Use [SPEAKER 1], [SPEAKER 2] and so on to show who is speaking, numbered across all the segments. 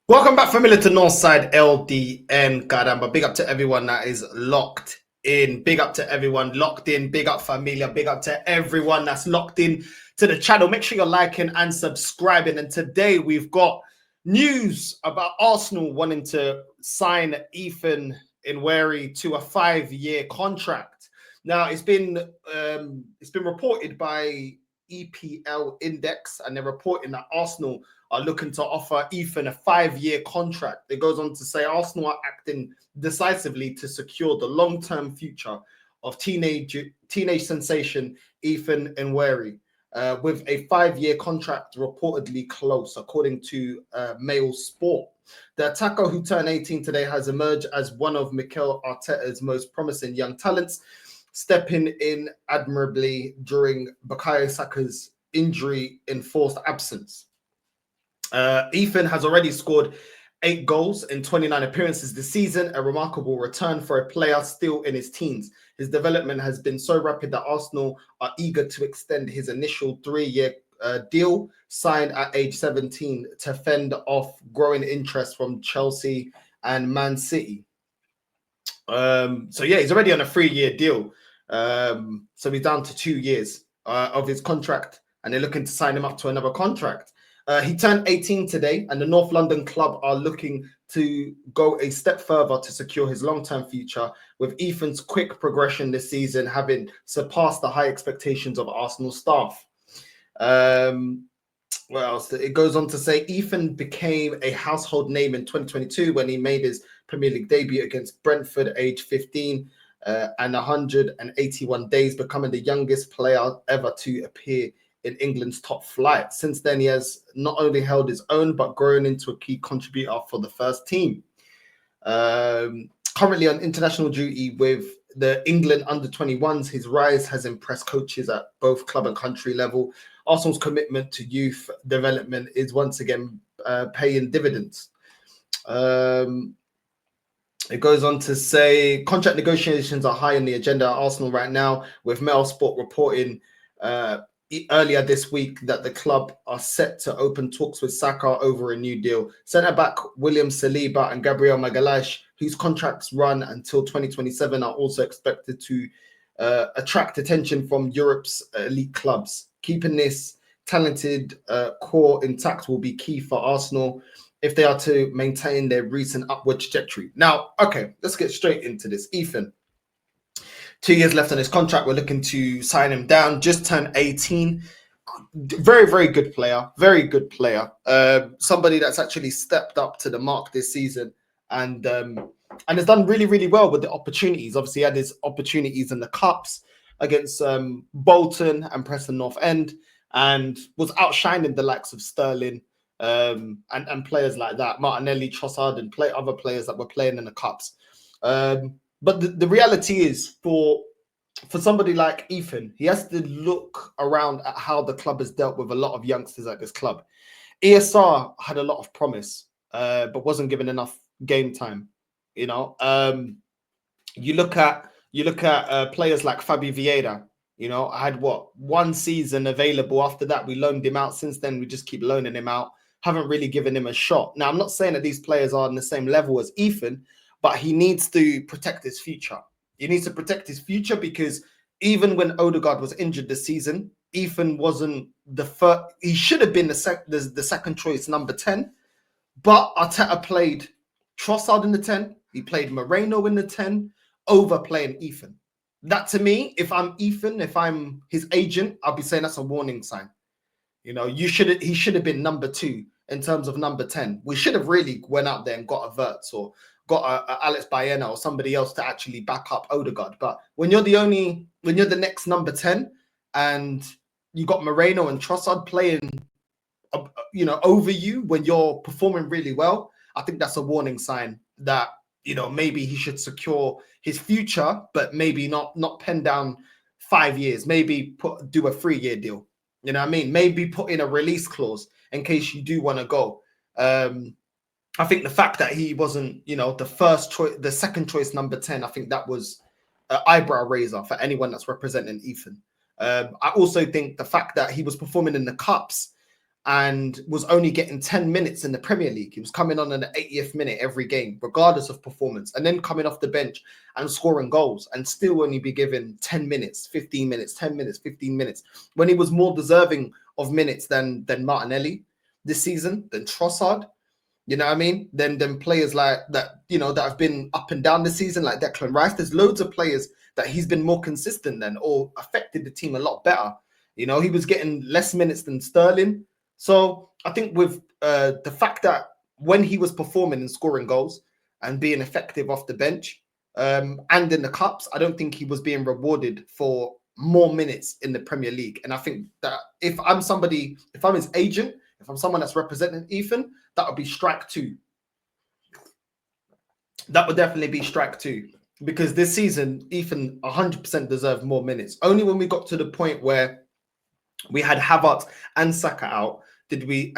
[SPEAKER 1] Welcome back, familiar to Northside LDN. Caramba, big up to everyone that is locked in. Big up to everyone locked in. Big up, familia. Big up to everyone that's locked in to the channel. Make sure you're liking and subscribing. And today we've got news about Arsenal wanting to sign Ethan Nwaneri to a 5-year contract. Now, it's been reported by EPL Index, and they're reporting that Arsenal are looking to offer Ethan a 5-year contract. It goes on to say Arsenal are acting decisively to secure the long-term future of teenage sensation Ethan Nwaneri, with a 5-year contract reportedly close, according to Mail Sport. The attacker, who turned 18 today, has emerged as one of Mikel Arteta's most promising young talents, stepping in admirably during Bukayo Saka's injury-enforced absence. Ethan has already scored 8 goals in 29 appearances this season, a remarkable return for a player still in his teens. His development has been so rapid that Arsenal are eager to extend his initial 3-year deal, signed at age 17, to fend off growing interest from Chelsea and Man City. So yeah, he's already on a 3-year deal. So he's down to 2 years of his contract, and they're looking to sign him up to another contract. He turned 18 today, and the North London club are looking to go a step further to secure his long-term future, with Ethan's quick progression this season having surpassed the high expectations of Arsenal staff. What else? It goes on to say Ethan became a household name in 2022 when he made his Premier League debut against Brentford at age 15 and 181 days, becoming the youngest player ever to appear in England's top flight. Since then, he has not only held his own, but grown into a key contributor for the first team. Currently on international duty with the England under-21s, his rise has impressed coaches at both club and country level. Arsenal's commitment to youth development is once again paying dividends. It goes on to say contract negotiations are high on the agenda at Arsenal right now, with Mail Sport reporting earlier this week that the club are set to open talks with Saka over a new deal. Centre-back William Saliba and Gabriel, whose contracts run until 2027, are also expected to attract attention from Europe's elite clubs. Keeping this talented core intact will be key for Arsenal if they are to maintain their recent upward trajectory. Now, okay, let's get straight into this. Ethan, 2 years left on his contract. We're looking to sign him down. Just turned 18. Very, very good player. Very good player. Somebody that's actually stepped up to the mark this season and has done really, really well with the opportunities. Obviously, he had his opportunities in the cups against Bolton and Preston North End, and was outshining the likes of Sterling and players like that, Martinelli, Trossard, and other players that were playing in the cups. But the reality is, for somebody like Ethan, he has to look around at how the club has dealt with a lot of youngsters at this club. ESR had a lot of promise, but wasn't given enough game time. You know, you look at players like Fabi Vieira. You know, I had 1 season available. After that, we loaned him out. Since then, we just keep loaning him out. Haven't really given him a shot. Now, I'm not saying that these players are on the same level as Ethan, but he needs to protect his future. He needs to protect his future because even when Odegaard was injured this season, Ethan wasn't the first. He should have been the second choice number 10, but Arteta played Trossard in the 10. He played Moreno in the 10 over playing Ethan. That, to me, if I'm Ethan, if I'm his agent, I'll be saying that's a warning sign. You know, he should have been number 2 in terms of number 10. We should have really went out there and got a VIDS or got a Alex Baena or somebody else to actually back up Odegaard. But when you're the next number 10 and you got Moreno and Trossard playing, you know, over you when you're performing really well, I think that's a warning sign that, you know, maybe he should secure his future, but maybe not pen down 5 years. Maybe do a 3-year deal. You know what I mean? Maybe put in a release clause in case you do want to go. I think the fact that he wasn't, you know, the first choice, the second choice number 10, I think that was an eyebrow raiser for anyone that's representing Ethan. I also think the fact that he was performing in the cups and was only getting 10 minutes in the Premier League. He was coming on in the 80th minute every game, regardless of performance, and then coming off the bench and scoring goals and still only be given 10 minutes, 15 minutes, 10 minutes, 15 minutes, when he was more deserving of minutes than Martinelli this season, than Trossard. You know what I mean? Then players like that, you know, that have been up and down this season, like Declan Rice. There's loads of players that he's been more consistent than, or affected the team a lot better. You know, he was getting less minutes than Sterling. So I think with the fact that when he was performing and scoring goals and being effective off the bench and in the cups, I don't think he was being rewarded for more minutes in the Premier League. And I think that if I'm his agent, if I'm someone that's representing Ethan, that would be strike two. That would definitely be strike two. Because this season, Ethan 100% deserved more minutes. Only when we got to the point where we had Havertz and Saka out, did we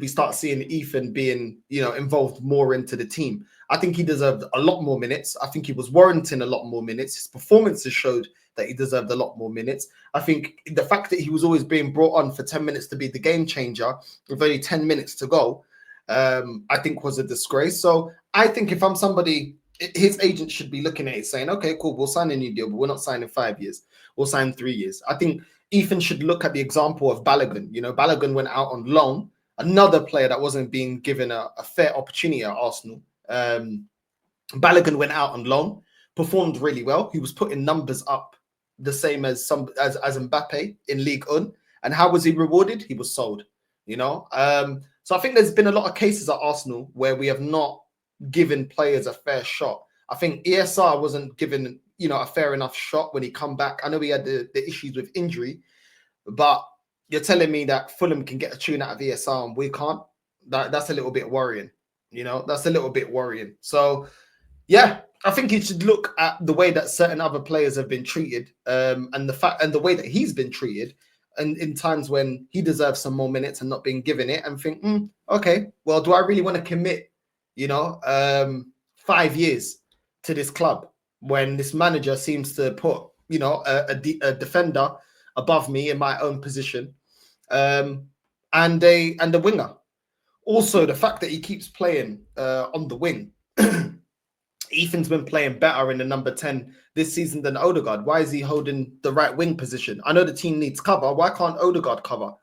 [SPEAKER 1] start seeing Ethan being, involved more into the team. I think he deserved a lot more minutes. I think he was warranting a lot more minutes. His performances showed that he deserved a lot more minutes. I think the fact that he was always being brought on for 10 minutes to be the game changer with only 10 minutes to go, I think was a disgrace. So I think if I'm somebody, his agent should be looking at it saying, okay, cool, we'll sign a new deal, but we're not signing 5 years. We'll sign 3 years. I think Ethan should look at the example of Balogun. Balogun went out on loan, another player that wasn't being given a fair opportunity at Arsenal. Balogun went out on loan, performed really well. He was putting numbers up the same as Mbappe in Ligue 1. And how was he rewarded? He was sold, So I think there's been a lot of cases at Arsenal where we have not given players a fair shot. I think ESR wasn't given a fair enough shot when he come back. I know he had the issues with injury, but you're telling me that Fulham can get a tune out of ESR and we can't? That's a little bit worrying. That's a little bit worrying. So, yeah, I think you should look at the way that certain other players have been treated, and the way that he's been treated, and in times when he deserves some more minutes and not being given it, and think, okay, well, do I really want to commit, 5 years to this club when this manager seems to put, a defender above me in my own position, and a winger. Also, the fact that he keeps playing on the wing. Ethan's been playing better in the number 10 this season than Odegaard. Why is he holding the right wing position? I know the team needs cover. Why can't Odegaard cover?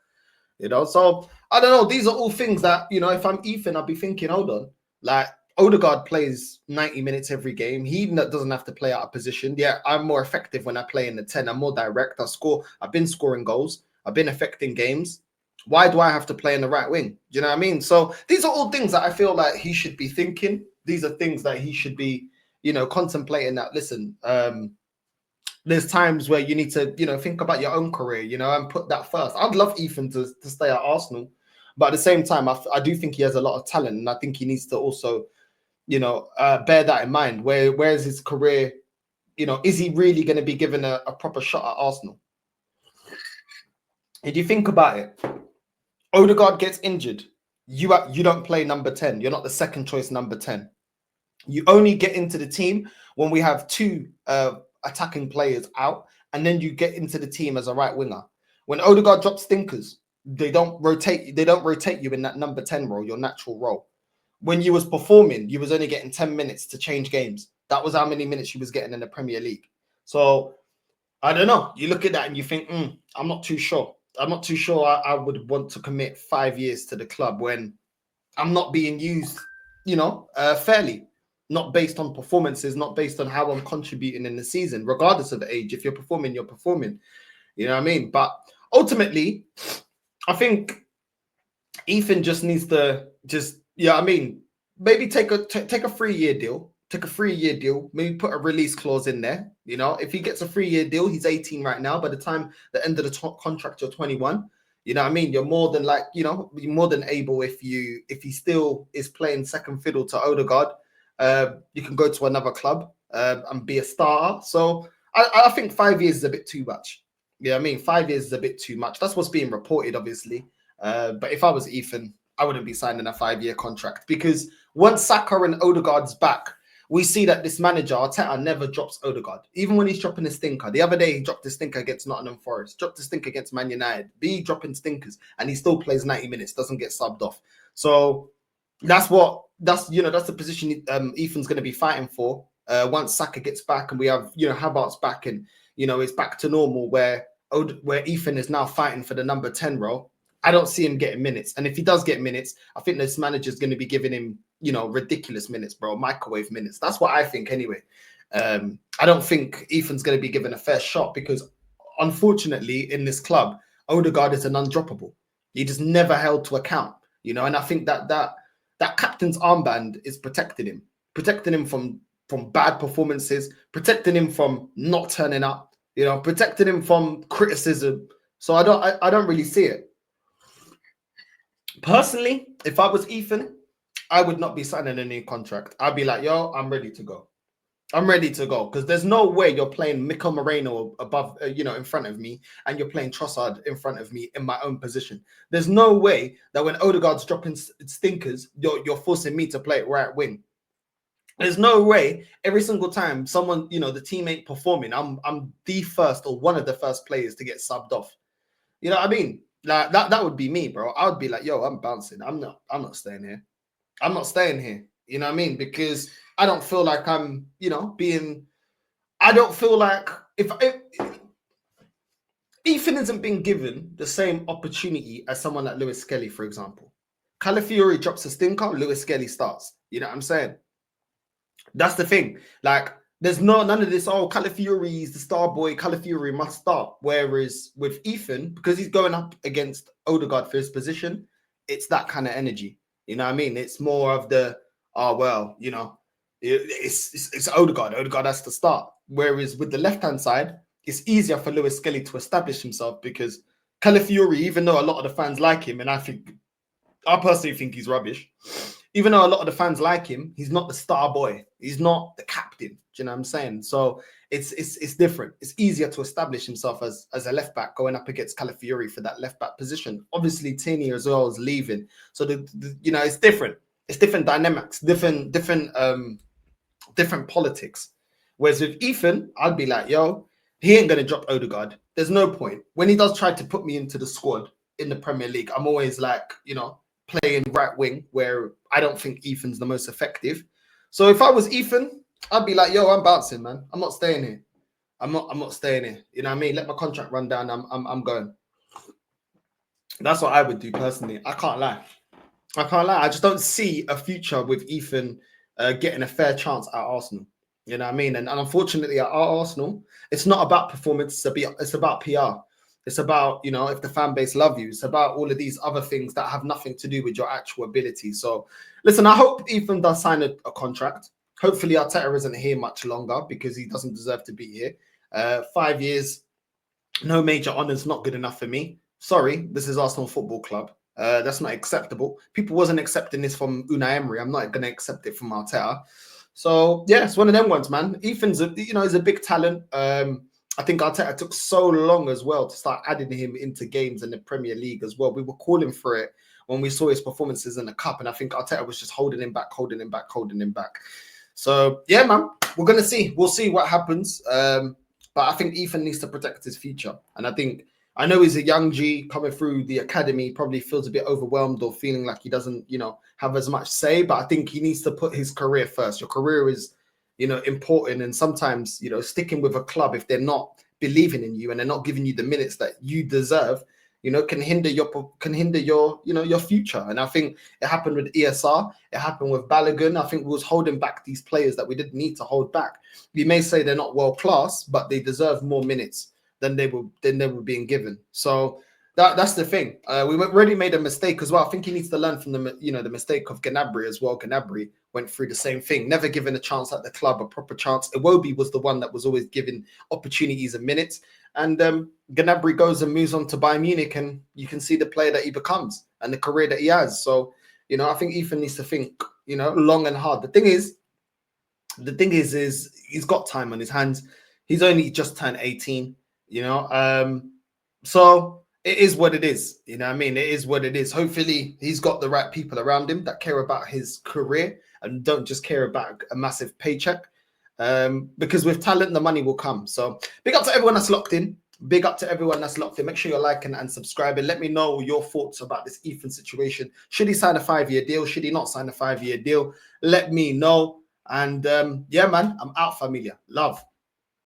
[SPEAKER 1] So I don't know. These are all things that, if I'm Ethan, I'd be thinking, hold on. Like, Odegaard plays 90 minutes every game. He doesn't have to play out of position. Yeah, I'm more effective when I play in the 10. I'm more direct. I've been scoring goals. I've been affecting games. Why do I have to play in the right wing? Do you know what I mean? So these are all things that I feel like he should be thinking. These are things that he should be, contemplating that, listen, there's times where you need to, think about your own career, and put that first. I'd love Ethan to stay at Arsenal. But at the same time, I do think he has a lot of talent. And I think he needs to also, bear that in mind. Where is his career? Is he really going to be given a proper shot at Arsenal? If you think about it, Odegaard gets injured. You don't play number 10. You're not the second choice number 10. You only get into the team when we have 2 attacking players out, and then you get into the team as a right winger. When Odegaard drops stinkers, they don't rotate you in that number 10 role, your natural role. When you was performing, you was only getting 10 minutes to change games. That was how many minutes you was getting in the Premier League. So I don't know. You look at that and you think, I'm not too sure. I'm not too sure I would want to commit 5 years to the club when I'm not being used, fairly. Not based on performances, not based on how I'm contributing in the season, regardless of the age. If you're performing, you're performing. You know what I mean? But ultimately, I think Ethan just needs to maybe take a 3-year deal. Take a 3-year deal, maybe put a release clause in there. If he gets a 3-year deal, he's 18 right now. By the time the end of the contract, you're 21. You know what I mean? You're more than you're more than able if he still is playing second fiddle to Odegaard. You can go to another club and be a starter. So I think 5 years is a bit too much. Yeah, 5 years is a bit too much. That's what's being reported, obviously. But if I was Ethan, I wouldn't be signing a 5-year contract, because once Saka and Odegaard's back, we see that this manager, Arteta, never drops Odegaard. Even when he's dropping a stinker. The other day, he dropped a stinker against Nottingham Forest, dropped a stinker against Man United. Be dropping stinkers, and he still plays 90 minutes, doesn't get subbed off. So that's the position Ethan's going to be fighting for once Saka gets back and we have, Havertz back and, it's back to normal where Ethan is now fighting for the number 10 role. I don't see him getting minutes. And if he does get minutes, I think this manager's going to be giving him, ridiculous minutes, bro, microwave minutes. That's what I think anyway. I don't think Ethan's going to be given a fair shot because, unfortunately, in this club, Odegaard is an undroppable. He just never held to account, and I think that captain's armband is protecting him from bad performances, protecting him from not turning up, protecting him from criticism. So I don't really see it. Personally, if I was Ethan, I would not be signing a new contract. I'd be like, yo, I'm ready to go. I'm ready to go because there's no way you're playing Mikel Moreno above, in front of me, and you're playing Trossard in front of me in my own position. There's no way that when Odegaard's dropping stinkers, you're forcing me to play it right wing. There's no way every single time someone, the team ain't performing, I'm the first or one of the first players to get subbed off. You know what I mean? Like that would be me, bro. I would be like, yo, I'm bouncing. I'm not staying here. I'm not staying here. You know what I mean? Because I don't feel like I'm, I don't feel like if Ethan isn't being given the same opportunity as someone like Lewis Skelly, for example. Calafiori drops a stinker, Lewis Skelly starts. You know what I'm saying? That's the thing. Like, there's none of this, Calafiori is the star boy, Calafiori must start. Whereas with Ethan, because he's going up against Odegaard for his position, it's that kind of energy. You know what I mean? It's more of the, it's Odegaard. Odegaard has to start. Whereas with the left-hand side, it's easier for Lewis Skelly to establish himself because Calafiori, even though a lot of the fans like him, and I personally think he's rubbish, even though a lot of the fans like him, he's not the star boy. He's not the captain. Do you know what I'm saying? So it's different. It's easier to establish himself as a left back going up against Calafiori for that left back position. Obviously, Tierney as well is leaving, so it's different. It's different dynamics, different politics. Whereas with Ethan, I'd be like, yo, he ain't gonna drop Odegaard. There's no point. When he does try to put me into the squad in the Premier League, I'm always like, playing right wing where I don't think Ethan's the most effective. So if I was Ethan, I'd be like, yo, I'm bouncing, man. I'm not staying here. I'm not staying here. You know what I mean? Let my contract run down. I'm going. That's what I would do personally. I can't lie. I just don't see a future with Ethan getting a fair chance at Arsenal. You know what I mean? And unfortunately at Arsenal, it's not about performance. It's about PR. It's about, if the fan base love you. It's about all of these other things that have nothing to do with your actual ability. So, listen, I hope Ethan does sign a contract. Hopefully, Arteta isn't here much longer because he doesn't deserve to be here. 5 years, no major honours, not good enough for me. Sorry, this is Arsenal Football Club. That's not acceptable. People wasn't accepting this from Unai Emery. I'm not going to accept it from Arteta. So, yeah, it's one of them ones, man. Ethan's, is a big talent. I think Arteta took so long as well to start adding him into games in the Premier League as well. We were calling for it when we saw his performances in the Cup, and I think Arteta was just holding him back. So, yeah, man, we're going to see. We'll see what happens. But I think Ethan needs to protect his future. And I know he's a young G coming through the academy, probably feels a bit overwhelmed or feeling like he doesn't, have as much say, but I think he needs to put his career first. Your career is important, and sometimes sticking with a club if they're not believing in you and they're not giving you the minutes that you deserve, can hinder your future. And I think it happened with ESR, it happened with Balogun. I think we was holding back these players that we didn't need to hold back. We may say they're not world class, but they deserve more minutes than they were being given. So that's the thing. We already made a mistake as well. I think he needs to learn from the mistake of Gnabry as well. Gnabry went through the same thing, never given a chance at the club, a proper chance. Iwobi was the one that was always given opportunities and minutes. And Gnabry goes and moves on to Bayern Munich, and you can see the player that he becomes and the career that he has. So, I think Ethan needs to think, long and hard. The thing is he's got time on his hands. He's only just turned 18, So it is what it is. You know what I mean? It is what it is. Hopefully he's got the right people around him that care about his career and don't just care about a massive paycheck. Because with talent, the money will come. So big up to everyone that's locked in. Big up to everyone that's locked in. Make sure you're liking and subscribing. Let me know your thoughts about this Ethan situation. Should he sign a 5-year deal? Should he not sign a 5-year deal? Let me know. And yeah, man, I'm out, familia. Love.